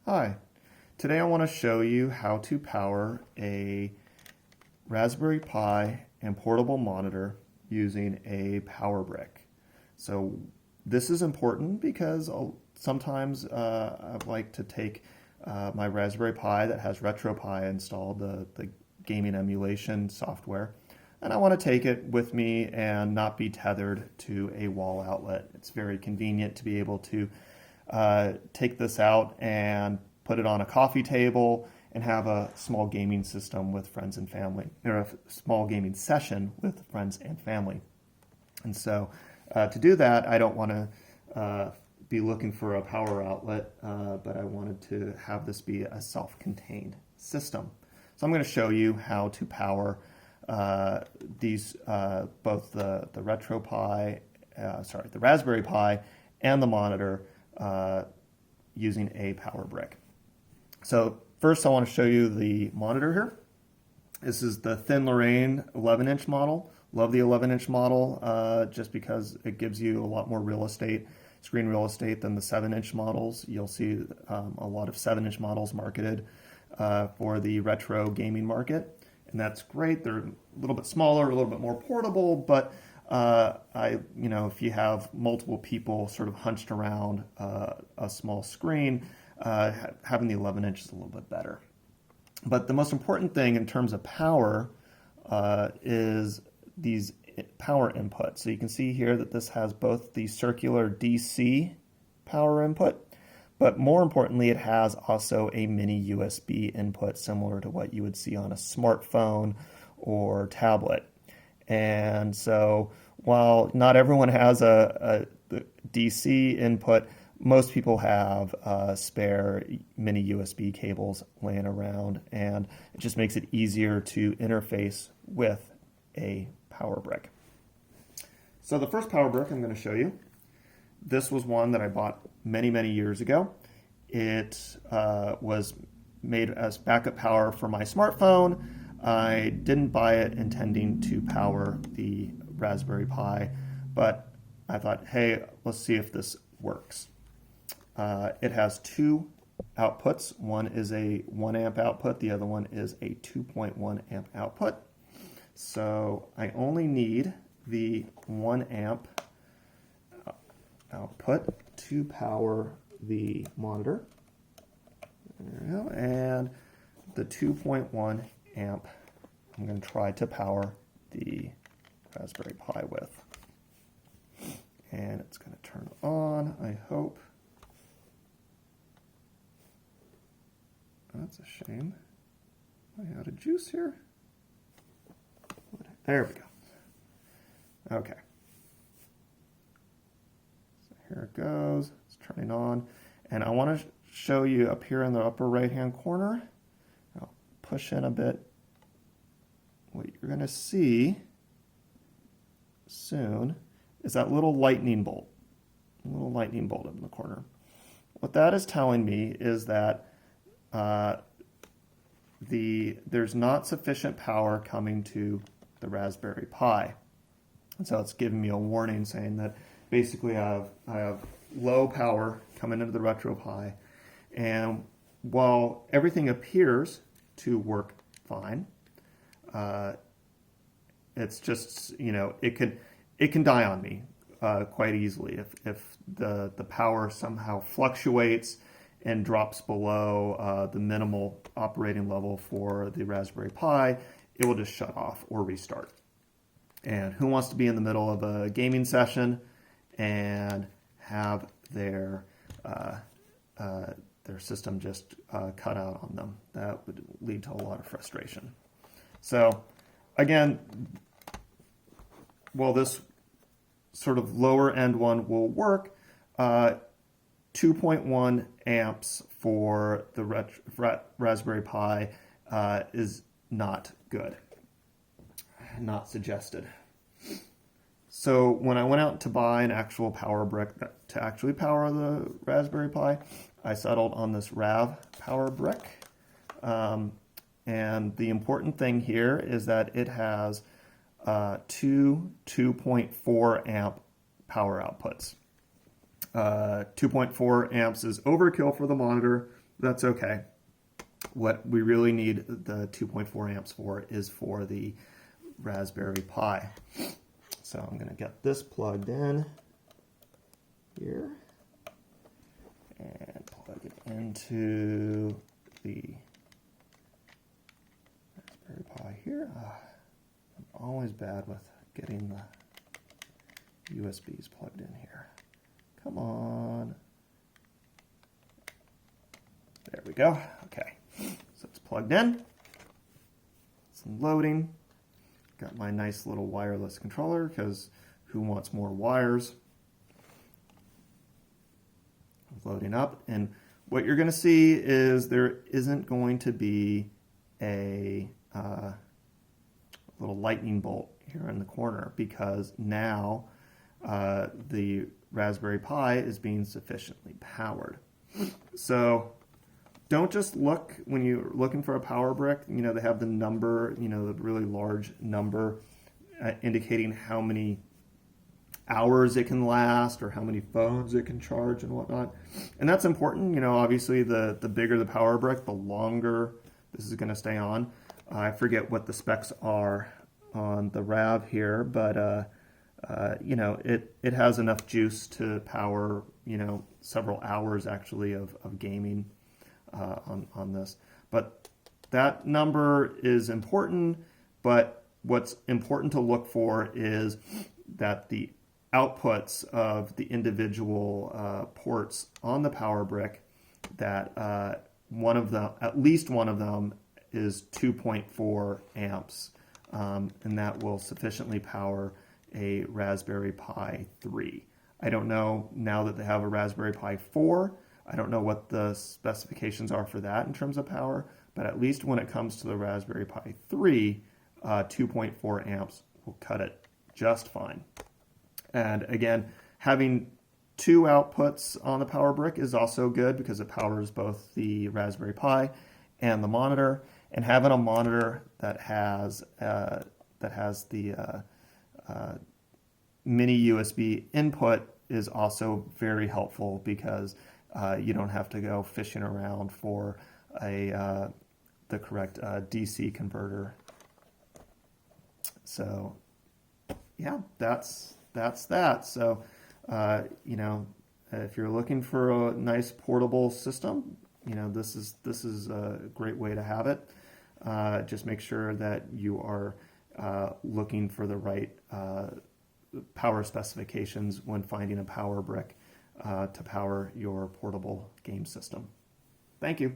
Hi, today I want to show you how to power a Raspberry Pi and portable monitor using a power brick. So this is important because sometimes I like to take my Raspberry Pi that has RetroPie installed, the gaming emulation software, and I want to take it with me and not be tethered to a wall outlet. It's very convenient to be able to take this out and put it on a coffee table and have a small gaming system with friends and family, or a small gaming session with friends and family. And so to do that, I don't want to be looking for a power outlet, but I wanted to have this be a self-contained system. So I'm going to show you how to power these, both the RetroPie, the Raspberry Pi and the monitor using a power brick. So first I want to show you the monitor here. This is the Thin Lorraine 11-inch model. Love the 11-inch model just because it gives you a lot more screen real estate than the 7-inch models. You'll see a lot of 7-inch models marketed for the retro gaming market, and that's great. They're a little bit smaller, a little bit more portable, but if you have multiple people sort of hunched around a small screen, having the 11-inch is a little bit better. But the most important thing in terms of power is these power inputs. So you can see here that this has both the circular DC power input, but more importantly, it has also a mini USB input similar to what you would see on a smartphone or tablet. And so while not everyone has a DC input, most people have spare mini USB cables laying around, and it just makes it easier to interface with a power brick. So the first power brick I'm going to show you, this was one that I bought many years ago. It was made as backup power for my smartphone. I didn't buy it intending to power the Raspberry Pi, but I thought, hey, let's see if this works. It has two outputs. One is a 1 amp output, the other one is a 2.1 amp output. So I only need the 1 amp output to power the monitor. There we go. And the 2.1 amp I'm going to try to power the Raspberry Pi with. And it's going to turn on, I hope. That's a shame. Am I out of juice here? There we go. Okay. So here it goes. It's turning on. And I want to show you up here in the upper right-hand corner. I'll push in a bit. What you're going to see soon is that little lightning bolt. A little lightning bolt in the corner. What that is telling me is that there's not sufficient power coming to the Raspberry Pi. And so it's giving me a warning saying that basically I have low power coming into the RetroPie, and while everything appears to work fine, it's just, it can die on me quite easily if the power somehow fluctuates and drops below the minimal operating level for the Raspberry Pi. It will just shut off or restart. And who wants to be in the middle of a gaming session and have their system just cut out on them? That would lead to a lot of frustration. So again, while this sort of lower end one will work, 2.1 amps for the Raspberry Pi is not good, not suggested. So when I went out to buy an actual power brick to actually power the Raspberry Pi, I settled on this RAV power brick. And the important thing here is that it has two 2.4 amp power outputs. 2.4 amps is overkill for the monitor. that's okay. What we really need the 2.4 amps for is for the Raspberry Pi. So I'm going to get this plugged in here and plug it into the Raspberry Pi here. I'm always bad with getting the USBs plugged in here. Come on. There we go. Okay, so it's plugged in. Some loading. Got my nice little wireless controller because who wants more wires? Loading up, and what you're going to see is there isn't going to be a little lightning bolt here in the corner because now the Raspberry Pi is being sufficiently powered. So don't just look when you're looking for a power brick. You know, they have the number, you know, the really large number indicating how many hours it can last or how many phones it can charge and whatnot. And that's important. You know, obviously the bigger the power brick, the longer this is going to stay on. I forget what the specs are on the RAV here, but you know, it has enough juice to power, you know, several hours actually of gaming on this. But that number is important, but what's important to look for is that the outputs of the individual ports on the power brick, that one of them, at least one of them, is 2.4 amps, and that will sufficiently power a Raspberry Pi 3. I don't know now that they have a Raspberry Pi 4. I don't know what the specifications are for that in terms of power, but at least when it comes to the Raspberry Pi 3, 2.4 amps will cut it just fine. And again, having two outputs on the power brick is also good because it powers both the Raspberry Pi and the monitor. And having a monitor that has the mini USB input is also very helpful because you don't have to go fishing around for the correct DC converter. So yeah, that's that. So you know, if you're looking for a nice portable system, you know, this is a great way to have it. Just make sure that you are looking for the right power specifications when finding a power brick to power your portable game system. Thank you.